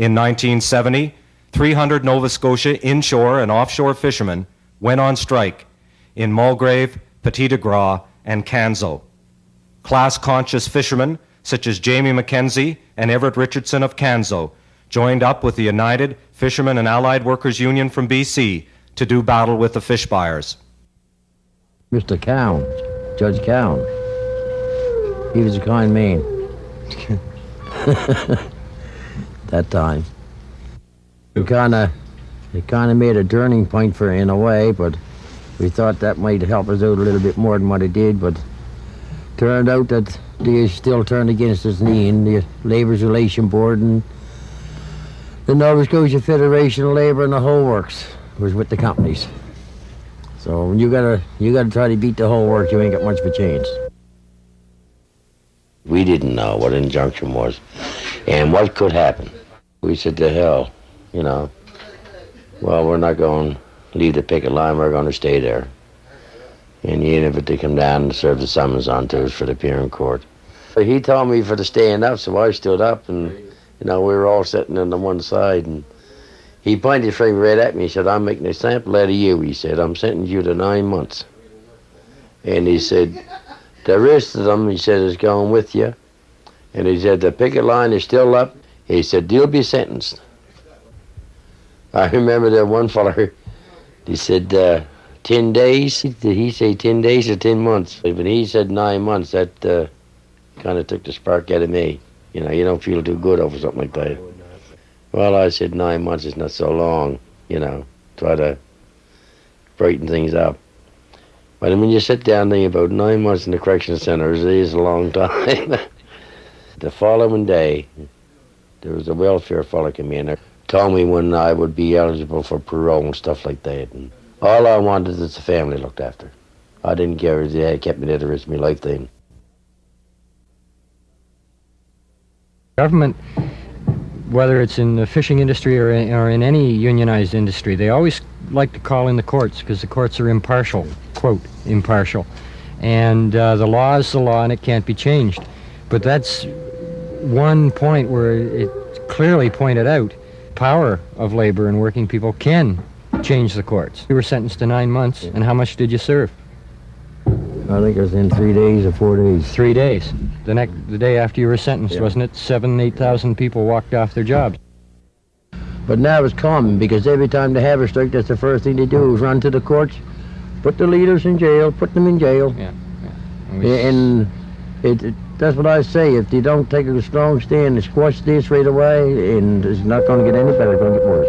In 1970, 300 Nova Scotia inshore and offshore fishermen went on strike in Mulgrave, Petit de Gras, and Canso. Class-conscious fishermen such as Jamie Mackenzie and Everett Richardson of Canso joined up with the United Fishermen and Allied Workers Union from BC to do battle with the fish buyers. Mr. Cowan, Judge Cowan, he was a kind man. That time. It kind of made a turning point for it in a way, but we thought that might help us out a little bit more than what it did, but turned out that they still turned against us in the Labour's Relation Board, and the Nova Scotia Federation of Labour and the whole works was with the companies. So when you gotta try to beat the whole works, you ain't got much of a chance. We didn't know what an injunction was and what could happen. We said, to hell, you know. Well, we're not going to leave the picket line, we're going to stay there. And he invited to come down and serve the summons on to us for the appear in court. He told me for the staying up, so I stood up, and you know, we were all sitting on the one side, and he pointed right at me. He said, I'm making a sample out of you. He said, I'm sentencing you to 9 months. And he said, the rest of them, he said, is going with you. And he said, the picket line is still up. He said, you'll be sentenced. I remember that one fella, he said, 10 days. Did he say 10 days or 10 months? When he said 9 months, that kind of took the spark out of me. You know, you don't feel too good over something like that. Well, I said 9 months is not so long, you know, try to brighten things up. But when you sit down thinking about 9 months in the correction center, it is a long time. The following day, there was a welfare fellow come in there, told me when I would be eligible for parole and stuff like that. And all I wanted is the family looked after. I didn't care if they had kept me there the rest of my lifetime. Government, whether it's in the fishing industry or in any unionized industry, they always like to call in the courts because the courts are impartial, quote, impartial. And the law is the law and it can't be changed. But that's one point where it clearly pointed out power of labor and working people can change the courts. You were sentenced to 9 months, and how much did you serve? I think it was in 3 days or 4 days. 3 days. The day after you were sentenced, Yeah. wasn't it? 8,000 people walked off their jobs. But now it's common, because every time they have a strike, that's the first thing they do is run to the courts, put the leaders in jail, put them in jail. Yeah. And that's what I say, if they don't take a strong stand and squash this right away, and it's not going to get any better, it's going to get worse.